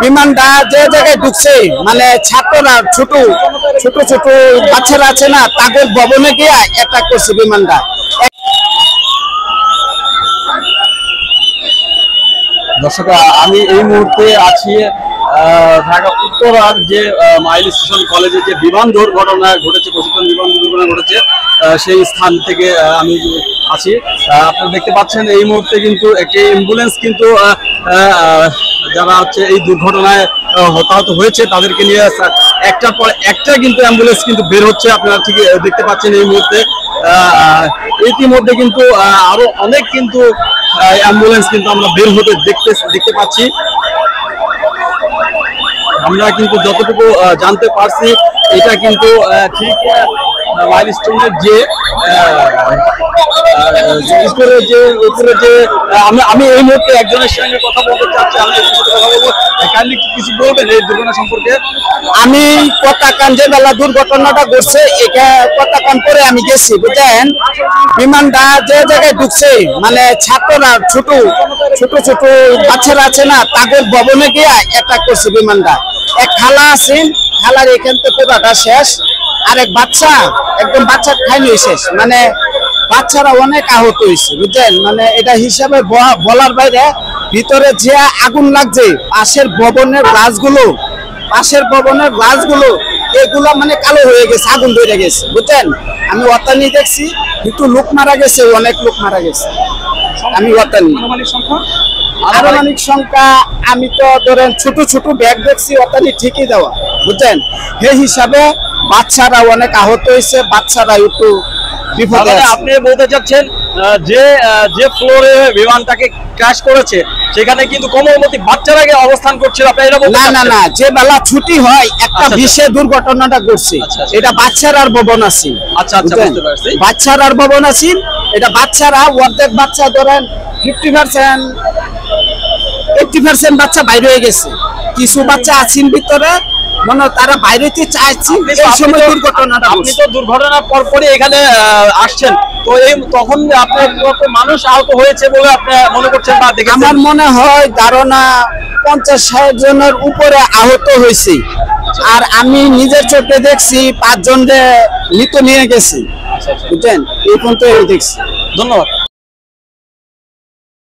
বিমানটা যে জায়গায় ঢুকছে মানে ছাত্ররা ছোট ছোট ছোট বাচ্চারা আছে না তাদের ভবনে গিয়ে অ্যাটাক করছে বিমানটা। দর্শক, আমি এই মুহূর্তে আছি ঢাকা উত্তরার যে মাইল স্টেশন কলেজে যে বিমান দুর্ঘটনা ঘটেছে, প্রশিক্ষণ বিমান দুর্ঘটনা ঘটেছে, সেই স্থান থেকে আমি আছি। আপনারা দেখতে পাচ্ছেন এই মুহূর্তে কিন্তু একটি অ্যাম্বুলেন্স কিন্তু যারা হচ্ছে এই দুর্ঘটনায় হতাহত হয়েছে তাদেরকে নিয়ে একটার পর একটা কিন্তু অ্যাম্বুলেন্স কিন্তু বের হচ্ছে। আপনারা ঠিক দেখতে পাচ্ছেন এই মুহূর্তে ইতিমধ্যে কিন্তু আরো অনেক কিন্তু অ্যাম্বুলেন্স কিন্তু আমরা বের হতে দেখতে পাচ্ছি। আমরা কিন্তু যতটুকু জানতে পারছি এটা কিন্তু ঠিক মাইলস্টোনের যে উপরে যে আমি এই মুহূর্তে একজনের সঙ্গে কথা বলতে চাচ্ছি। আমি কথা বলবো, কাইন্ডলি কিছু বলবেন এই দুর্ঘটনা সম্পর্কে? আমি কতাকান যে বেলা দুর্ঘটনাটা ঘটছে এটা কতাকান পরে আমি গেছি, বুঝলেন। বিমানটা যে জায়গায় ঢুকছে মানে ছাত্ররা ছোট ছোট ছোট বাচ্চারা আছে না তাদের ভবনে গিয়ে অ্যাটাক করছে বিমানটা। এক খালা আছেন, খালার এখান থেকে পুরাটা শেষ, আর এক বাচ্চা একদম বাচ্চার খাইনি শেষ, মানে বাচ্চারা অনেক আহত হয়েছে, বুঝলেন। মানে এটা হিসাবে বলার বাইরে। ভিতরে যে আগুন লাগছে পাশের ভবনের গাছগুলো এগুলা মানে কালো হয়ে গেছে, আগুন ধরে গেছে, বুঝলেন। আমি ওয়াতানি দেখছি, কিন্তু লোক মারা গেছে, অনেক লোক মারা গেছে। আমি ওয়াতানি আনুমানিক সংখ্যা আমি তো ধরেন ছোট ছোট ব্যাগ দেখছি, ওয়াতানি ঠিকই দেওয়া, বুঝলেন। সেই হিসাবে বাচ্চারা অনেক আহত হয়েছে, বাচ্চারা একটু বিপদে। আপনি বলতে চাচ্ছেন যে ফ্লোরে বিমানটাকে ক্র্যাশ করেছে সেখানে কিন্তু কোমলমতি বাচ্চারা অবস্থান করছিল? না, যে বেলা ছুটি হয় একটা বিশেষ দুর্ঘটনাটা ঘটছে, এটা বাচ্চারার ভবন আছে। বাচ্চারার ভবন আছে, এটা বাচ্চারা অর্ধেক বাচ্চা ধরেন 50% বাচ্চা বাইরে হয়ে গেছে, কিছু বাচ্চা আছেন ভিতরে, মানে তারা বাইরেতে চাইছে। এই সময় দুর্ঘটনাটা, আপনি তো দুর্ঘটনার পরপরই এখানে আসছেন, তো তখন আপনার কত মানুষ আহত হয়েছে বলে আপনি মনে করছেন বা দেখেছেন? আমার মনে হয় ধারণা 50-60 জনের উপরে আহত হয়েছে, আর আমি নিজের চোখে দেখছি 5 জনকে মৃত নিয়ে গেছি, বুঝলেন। এই পর্যন্ত দেখছি। ধন্যবাদ।